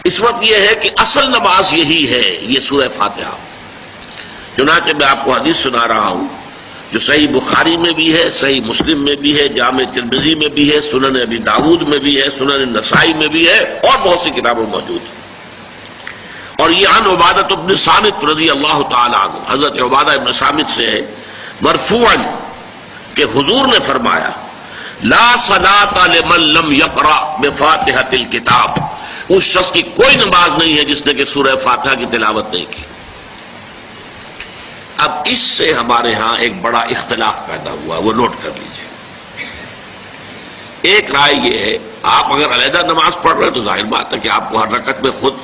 اس وقت یہ ہے کہ اصل نماز یہی ہے، یہ سورہ فاتحہ۔ چنانچہ میں آپ کو حدیث سنا رہا ہوں جو صحیح بخاری میں بھی ہے، صحیح مسلم میں بھی ہے، جامع ترمذی میں بھی ہے، سنن ابی داؤد میں بھی ہے، سنن نسائی میں بھی ہے، اور بہت سی کتابوں میں موجود ہے۔ اور یہ عن عبادہ بن صامت رضی اللہ تعالی عنہ، حضرت عبادہ بن صامت سے ہے مرفوعا کہ حضور نے فرمایا لا صلاۃ لمن لم یقرأ بفاتحۃ الکتاب، اس شخص کی کوئی نماز نہیں ہے جس نے کہ سورہ فاتحہ کی تلاوت نہیں کی۔ اب اس سے ہمارے ہاں ایک بڑا اختلاف پیدا ہوا، وہ نوٹ کر لیجئے۔ ایک رائے یہ ہے آپ اگر علیحدہ نماز پڑھ رہے ہیں تو ظاہر بات ہے کہ آپ کو ہر رکعت میں خود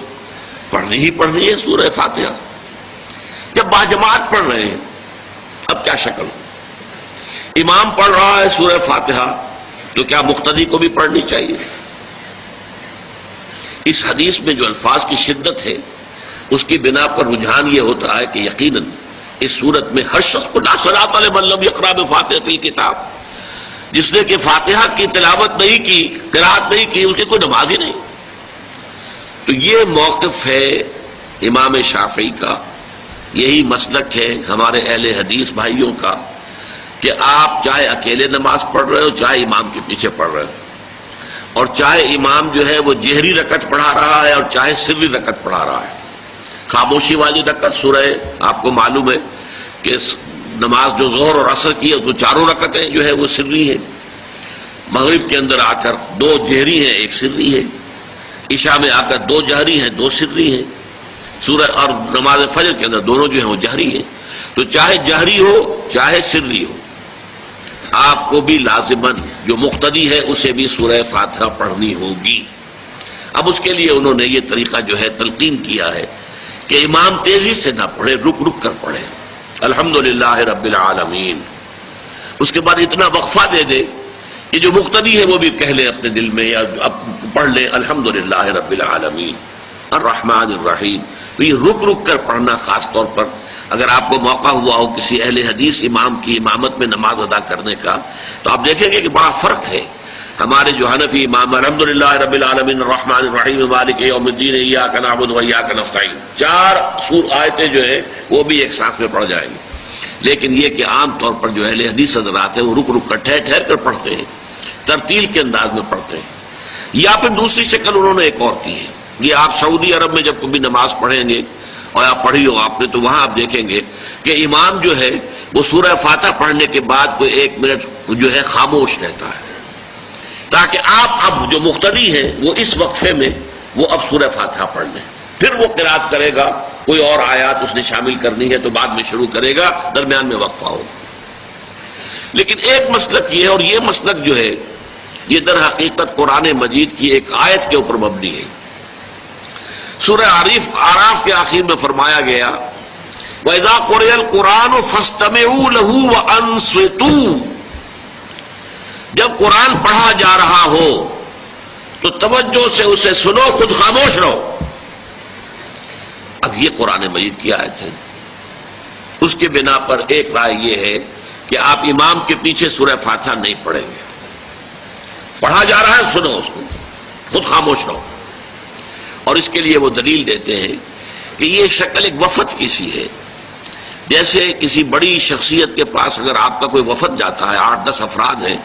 پڑھنی ہی پڑھنی ہے سورہ فاتحہ۔ جب باجماعت پڑھ رہے ہیں اب کیا شکل ہو؟ امام پڑھ رہا ہے سورہ فاتحہ تو کیا مقتدی کو بھی پڑھنی چاہیے؟ اس حدیث میں جو الفاظ کی شدت ہے اس کی بنا پر رجحان یہ ہوتا ہے کہ یقیناً اس صورت میں ہر شخص کو لا صلاۃ لمن لم یقرأ بفاتحۃ الکتاب، جس نے کہ فاتحہ کی تلاوت نہیں کی، قرأت نہیں کی، اس کی کوئی نماز ہی نہیں۔ تو یہ موقف ہے امام شافعی کا، یہی مسلک ہے ہمارے اہل حدیث بھائیوں کا کہ آپ چاہے اکیلے نماز پڑھ رہے ہو، چاہے امام کے پیچھے پڑھ رہے ہو، اور چاہے امام جو ہے وہ جہری رکعت پڑھا رہا ہے اور چاہے سری رکعت پڑھا رہا ہے۔ خاموشی والی رکعت سورہ آپ کو معلوم ہے کہ نماز جو ظہر اور عصر کی ہے تو چاروں رکعتیں جو ہے وہ سری ہیں، مغرب کے اندر آ کر دو جہری ہیں ایک سری ہے، عشاء میں آ کر دو جہری ہیں دو سری ہیں، سورہ اور نماز فجر کے اندر دونوں جو ہیں وہ جہری ہیں۔ تو چاہے جہری ہو چاہے سری ہو، آپ کو بھی لازماً جو مقتدی ہے اسے بھی سورہ فاتحہ پڑھنی ہوگی۔ اب اس کے لیے انہوں نے یہ طریقہ جو ہے تلقین کیا ہے کہ امام تیزی سے نہ پڑھے، رک رک کر پڑھے الحمدللہ رب العالمین، اس کے بعد اتنا وقفہ دے دے کہ جو مقتدی ہے وہ بھی کہہ لے اپنے دل میں یا پڑھ لے الحمدللہ رب العالمین الرحمن الرحیم۔ تو یہ رک رک کر پڑھنا، خاص طور پر اگر آپ کو موقع ہوا ہو کسی اہل حدیث امام کی امامت میں نماز ادا کرنے کا، تو آپ دیکھیں گے کہ بڑا فرق ہے۔ ہمارے جو حنفی امام الحمدللہ رب العالمین الرحمن الرحیم مالک یوم الدین ایاک نعبد و ایاک نستعین، چار آیتیں جو ہیں وہ بھی ایک ساتھ میں پڑھ جائیں گے۔ لیکن یہ کہ عام طور پر جو اہل حدیث حضرات ہیں وہ رک رک کر ٹھہر ٹھہر کر پڑھتے ہیں، ترتیل کے انداز میں پڑھتے ہیں۔ یا پھر دوسری شکل انہوں نے ایک اور کی ہے، یہ آپ سعودی عرب میں جب کبھی نماز پڑھیں گے اور آپ پڑھی ہو آپ نے تو وہاں آپ دیکھیں گے کہ امام جو ہے وہ سورہ فاتحہ پڑھنے کے بعد کوئی ایک منٹ جو ہے خاموش رہتا ہے، تاکہ آپ اب جو مقتدی ہیں وہ اس وقفے میں وہ اب سورہ فاتحہ پڑھ لیں، پھر وہ قرات کرے گا، کوئی اور آیات اس نے شامل کرنی ہے تو بعد میں شروع کرے گا، درمیان میں وقفہ ہوگا۔ لیکن ایک مسلک یہ ہے، اور یہ مسلک جو ہے یہ در حقیقت قرآن مجید کی ایک آیت کے اوپر مبنی ہے۔ سورہ اعراف کے آخر میں فرمایا گیا وَإِذَا قُرِئَ الْقُرْآنُ فَاسْتَمِعُوا لَهُ وَأَنصِتُوا، جب قرآن پڑھا جا رہا ہو تو توجہ سے اسے سنو، خود خاموش رہو۔ اب یہ قرآن مجید کی آیت ہے، اس کے بنا پر ایک رائے یہ ہے کہ آپ امام کے پیچھے سورہ فاتحہ نہیں پڑھیں گے، پڑھا جا رہا ہے سنو اس کو، خود خاموش رہو۔ اور اس کے لیے وہ دلیل دیتے ہیں کہ یہ شکل ایک وفد کی سی ہے، جیسے کسی بڑی شخصیت کے پاس اگر آپ کا کوئی وفد جاتا ہے، 8-10 افراد ہیں،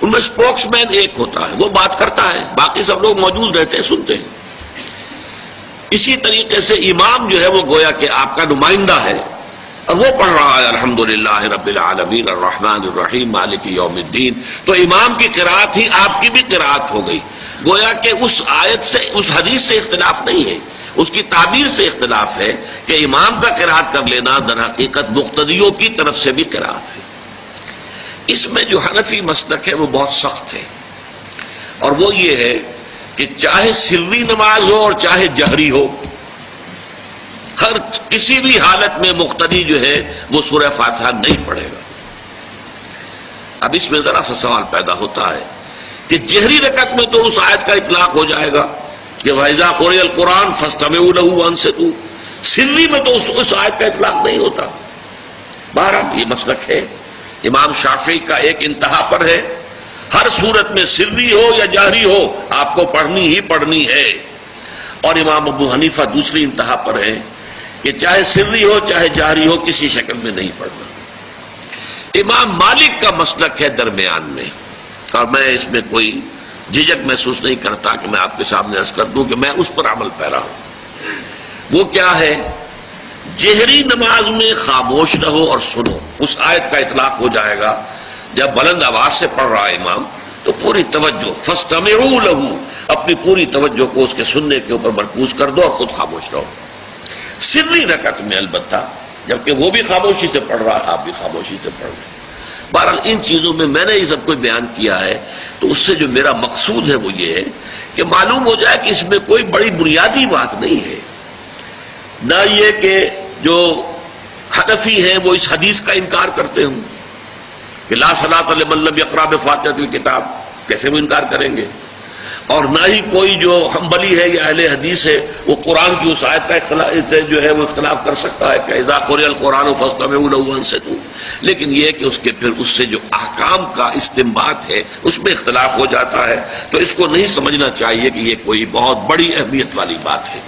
ان میں اسپوکس مین ایک ہوتا ہے، وہ بات کرتا ہے، باقی سب لوگ موجود رہتے ہیں، سنتے ہیں۔ اسی طریقے سے امام جو ہے وہ گویا کہ آپ کا نمائندہ ہے، اور وہ پڑھ رہا ہے الحمدللہ رب العالمین الرحمن الرحیم مالک یوم الدین، تو امام کی قرات ہی آپ کی بھی قرات ہو گئی۔ گویا کہ اس آیت سے، اس حدیث سے اختلاف نہیں ہے، اس کی تعبیر سے اختلاف ہے کہ امام کا قرات کر لینا در حقیقت مقتدیوں کی طرف سے بھی قرات ہے۔ اس میں جو حنفی مسلک ہے وہ بہت سخت ہے، اور وہ یہ ہے کہ چاہے سری نماز ہو اور چاہے جہری ہو، ہر کسی بھی حالت میں مقتدی جو ہے وہ سورہ فاتحہ نہیں پڑھے گا۔ اب اس میں ذرا سا سوال پیدا ہوتا ہے کہ جہری رکعت میں تو اس آیت کا اطلاق ہو جائے گا کہ وَإِذَا قُرِئَ الْقُرْآنُ فَاسْتَمِعُوا لَهُ وَأَنصِتُوا، سری میں تو اس آیت کا اطلاق نہیں ہوتا۔ بہرحال یہ مسلک ہے امام شافعی کا، ایک انتہا پر ہے، ہر صورت میں سری ہو یا جہری ہو آپ کو پڑھنی ہی پڑھنی ہے۔ اور امام ابو حنیفہ دوسری انتہا پر ہے کہ چاہے سری ہو چاہے جہری ہو کسی شکل میں نہیں پڑھنا۔ امام مالک کا مسلک ہے درمیان میں، اور میں اس میں کوئی جھجک محسوس نہیں کرتا کہ میں آپ کے سامنے عرض کر دوں کہ میں اس پر عمل پیرا ہوں۔ وہ کیا ہے؟ جہری نماز میں خاموش رہو اور سنو۔ اس آیت کا اطلاق ہو جائے گا جب بلند آواز سے پڑھ رہا ہے امام تو پوری توجہ، فاستمعوا لہ، اپنی پوری توجہ کو اس کے سننے کے اوپر مرکوز کر دو اور خود خاموش رہو۔ سری رکعت میں البتہ جبکہ وہ بھی خاموشی سے پڑھ رہا ہے، آپ بھی خاموشی سے پڑھ رہے ہیں۔ بہرحال ان چیزوں میں میں نے یہ سب کچھ بیان کیا ہے تو اس سے جو میرا مقصود ہے وہ یہ ہے کہ معلوم ہو جائے کہ اس میں کوئی بڑی بنیادی بات نہیں ہے، نہ یہ کہ جو حنفی ہیں وہ اس حدیث کا انکار کرتے ہوں کہ لا صلاۃ لمن لم یقرأ بفاتحۃ الکتاب، کیسے وہ انکار کریں گے؟ اور نہ ہی کوئی جو حنبلی ہے یا اہل حدیث ہے وہ قرآن کی اس آیت کا اختلاف جو ہے وہ اختلاف کر سکتا ہے کہ اذا قرئ القرآن فاستمعوا له وانصتوا، لیکن یہ کہ اس کے پھر اس سے جو احکام کا استنباط ہے اس میں اختلاف ہو جاتا ہے، تو اس کو نہیں سمجھنا چاہیے کہ یہ کوئی بہت بڑی اہمیت والی بات ہے۔